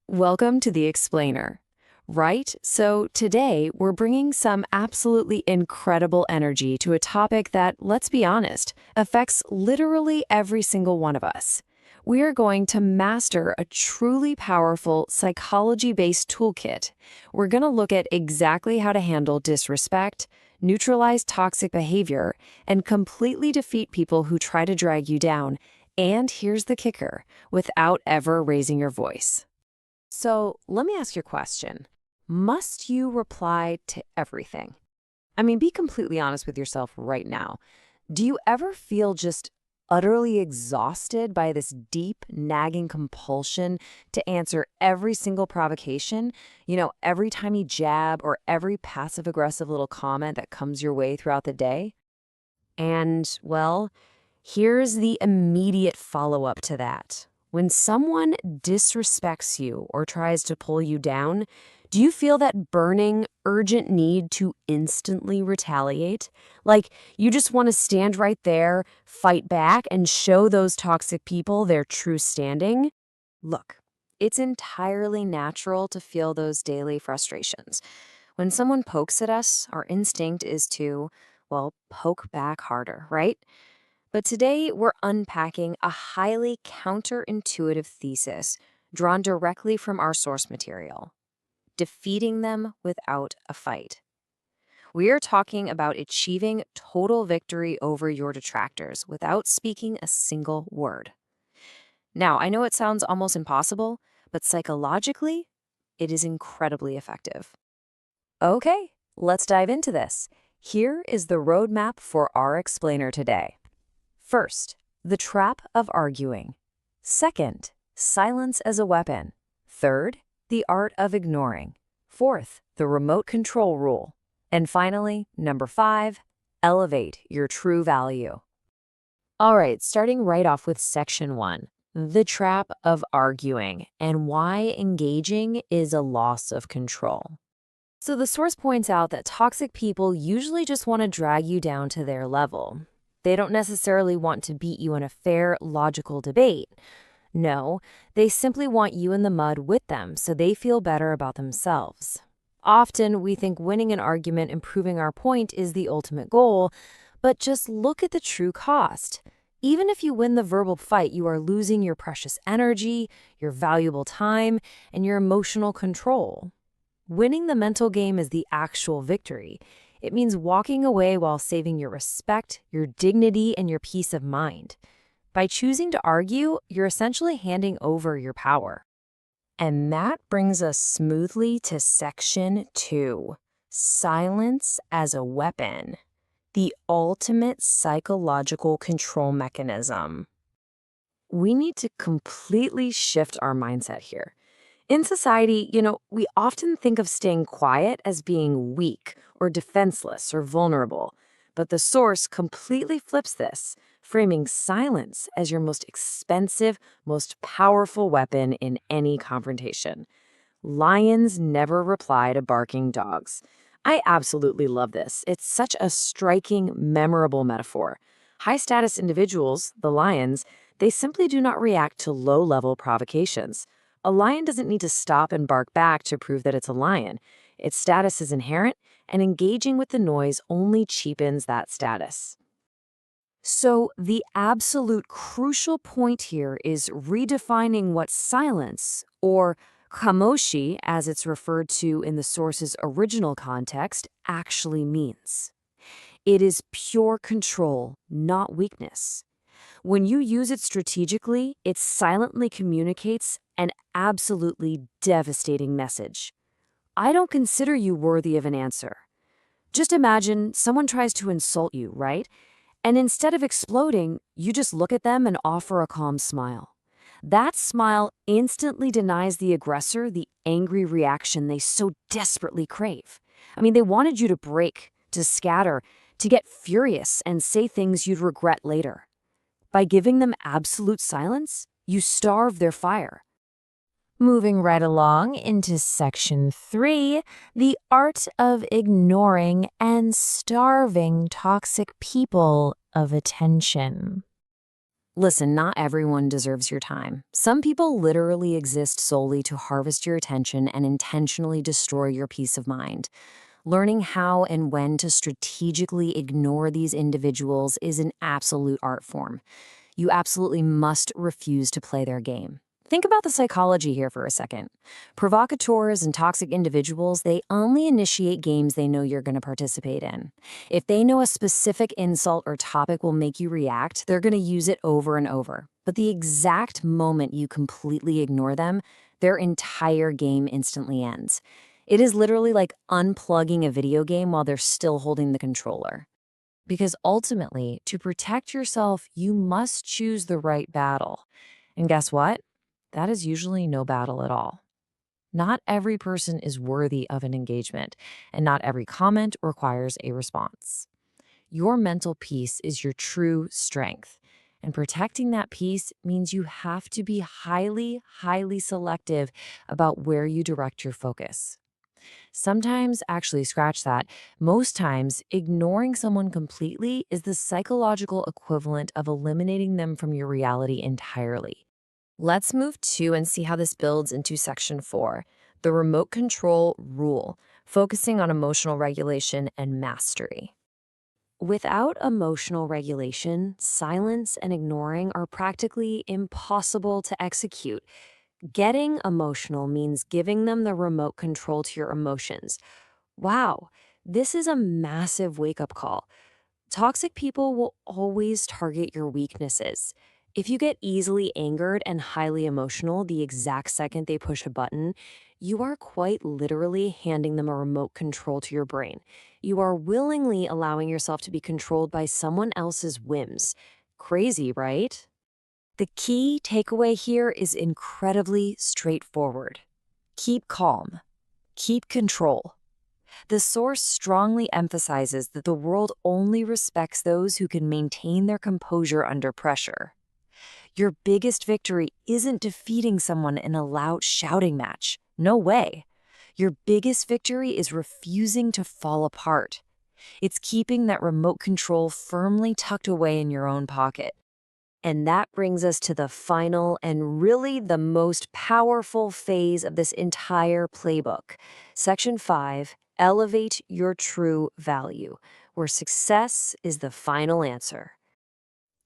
Welcome to the Explainer. Right? So today we're bringing some absolutely incredible energy to a topic that, let's be honest, affects literally every single one of us. We are going to master a truly powerful psychology-based toolkit. We're going to look at exactly how to handle disrespect, neutralize toxic behavior, and completely defeat people who try to drag you down. And here's the kicker, without ever raising your voice. So let me ask you a question. Must you reply to everything? I mean, be completely honest with yourself right now. Do you ever feel just utterly exhausted by this deep, nagging compulsion to answer every single provocation? Every tiny jab or every passive-aggressive little comment that comes your way throughout the day? And, well, here's the immediate follow-up to that. When someone disrespects you or tries to pull you down, do you feel that burning, urgent need to instantly retaliate? Like you just want to stand right there, fight back, and show those toxic people their true standing? Look, it's entirely natural to feel those daily frustrations. When someone pokes at us, our instinct is to, well, poke back harder, right? But today, we're unpacking a highly counterintuitive thesis drawn directly from our source material: defeating them without a fight. We are talking about achieving total victory over your detractors without speaking a single word. Now, I know it sounds almost impossible, but psychologically, it is incredibly effective. Okay, let's dive into this. Here is the roadmap for our explainer today. First, the trap of arguing. Second, silence as a weapon. Third, the art of ignoring. Fourth, the remote control rule. And finally, number 5, elevate your true value. All right, starting right off with section 1, the trap of arguing and why engaging is a loss of control. So the source points out that toxic people usually just want to drag you down to their level. They don't necessarily want to beat you in a fair, logical debate. No, they simply want you in the mud with them so they feel better about themselves. Often, we think winning an argument and proving our point is the ultimate goal, but just look at the true cost. Even if you win the verbal fight, you are losing your precious energy, your valuable time, and your emotional control. Winning the mental game is the actual victory. It means walking away while saving your respect, your dignity, and your peace of mind. By choosing to argue, you're essentially handing over your power. And that brings us smoothly to section 2, silence as a weapon, the ultimate psychological control mechanism. We need to completely shift our mindset here. In society, we often think of staying quiet as being weak or defenseless or vulnerable, but the source completely flips this, framing silence as your most expensive, most powerful weapon in any confrontation. Lions never reply to barking dogs. I absolutely love this. It's such a striking, memorable metaphor. High-status individuals, the lions, they simply do not react to low-level provocations. A lion doesn't need to stop and bark back to prove that it's a lion. Its status is inherent, and engaging with the noise only cheapens that status. So the absolute crucial point here is redefining what silence, or khamoshi as it's referred to in the source's original context, actually means. It is pure control, not weakness. When you use it strategically, it silently communicates an absolutely devastating message. I don't consider you worthy of an answer. Just imagine someone tries to insult you, right? And instead of exploding, you just look at them and offer a calm smile. That smile instantly denies the aggressor the angry reaction they so desperately crave. I mean, they wanted you to break, to scatter, to get furious and say things you'd regret later. By giving them absolute silence, you starve their fire. Moving right along into section 3, the art of ignoring and starving toxic people of attention. Listen, not everyone deserves your time. Some people literally exist solely to harvest your attention and intentionally destroy your peace of mind. Learning how and when to strategically ignore these individuals is an absolute art form. You absolutely must refuse to play their game. Think about the psychology here for a second. Provocateurs and toxic individuals, they only initiate games they know you're going to participate in. If they know a specific insult or topic will make you react, they're going to use it over and over. But the exact moment you completely ignore them, their entire game instantly ends. It is literally like unplugging a video game while they're still holding the controller. Because ultimately, to protect yourself, you must choose the right battle. And guess what? That is usually no battle at all. Not every person is worthy of an engagement, and not every comment requires a response. Your mental peace is your true strength, and protecting that peace means you have to be highly, highly selective about where you direct your focus. Sometimes, actually, scratch that, most times, ignoring someone completely is the psychological equivalent of eliminating them from your reality entirely. Let's move to and see how this builds into section 4, the remote control rule, focusing on emotional regulation and mastery. Without emotional regulation, silence and ignoring are practically impossible to execute. Getting emotional means giving them the remote control to your emotions. Wow, this is a massive wake-up call. Toxic people will always target your weaknesses. If you get easily angered and highly emotional the exact second they push a button, you are quite literally handing them a remote control to your brain. You are willingly allowing yourself to be controlled by someone else's whims. Crazy, right? The key takeaway here is incredibly straightforward. Keep calm. Keep control. The source strongly emphasizes that the world only respects those who can maintain their composure under pressure. Your biggest victory isn't defeating someone in a loud shouting match. No way. Your biggest victory is refusing to fall apart. It's keeping that remote control firmly tucked away in your own pocket. And that brings us to the final and really the most powerful phase of this entire playbook. Section 5, elevate your true value, where success is the final answer.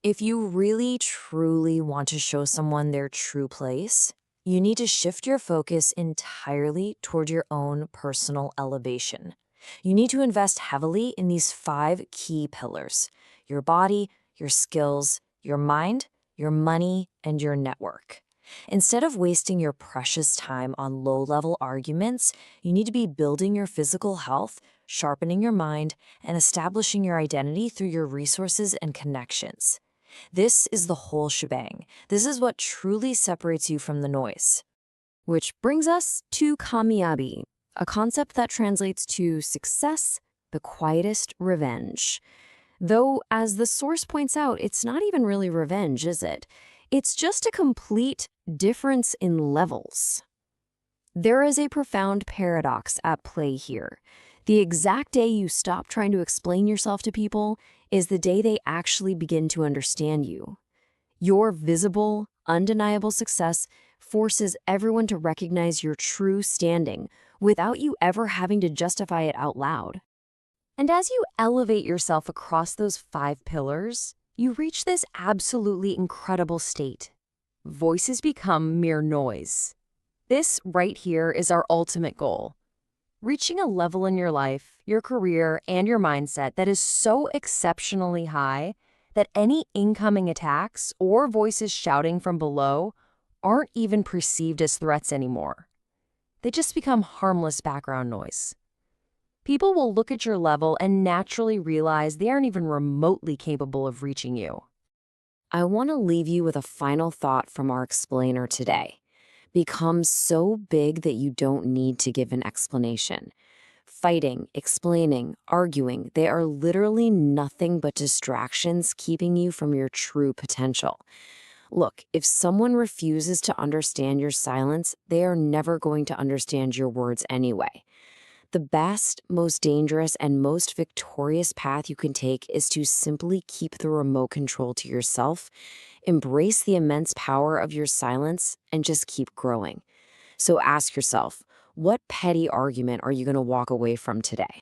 If you really truly want to show someone their true place, you need to shift your focus entirely toward your own personal elevation. You need to invest heavily in these 5 key pillars: your body, your skills, your mind, your money, and your network. Instead of wasting your precious time on low-level arguments, you need to be building your physical health, sharpening your mind, and establishing your identity through your resources and connections. This is the whole shebang. This is what truly separates you from the noise. Which brings us to Kamiyabi, a concept that translates to success, the quietest revenge. Though, as the source points out, it's not even really revenge, is it? It's just a complete difference in levels. There is a profound paradox at play here. The exact day you stop trying to explain yourself to people is the day they actually begin to understand you. Your visible, undeniable success forces everyone to recognize your true standing without you ever having to justify it out loud. And as you elevate yourself across those 5 pillars, you reach this absolutely incredible state. Voices become mere noise. This right here is our ultimate goal. Reaching a level in your life, your career, and your mindset that is so exceptionally high that any incoming attacks or voices shouting from below aren't even perceived as threats anymore. They just become harmless background noise. People will look at your level and naturally realize they aren't even remotely capable of reaching you. I want to leave you with a final thought from our explainer today. Become so big that you don't need to give an explanation. Fighting, explaining, arguing, they are literally nothing but distractions keeping you from your true potential. Look, if someone refuses to understand your silence, they are never going to understand your words anyway. The best, most dangerous, and most victorious path you can take is to simply keep the remote control to yourself, embrace the immense power of your silence, and just keep growing. So ask yourself, what petty argument are you going to walk away from today?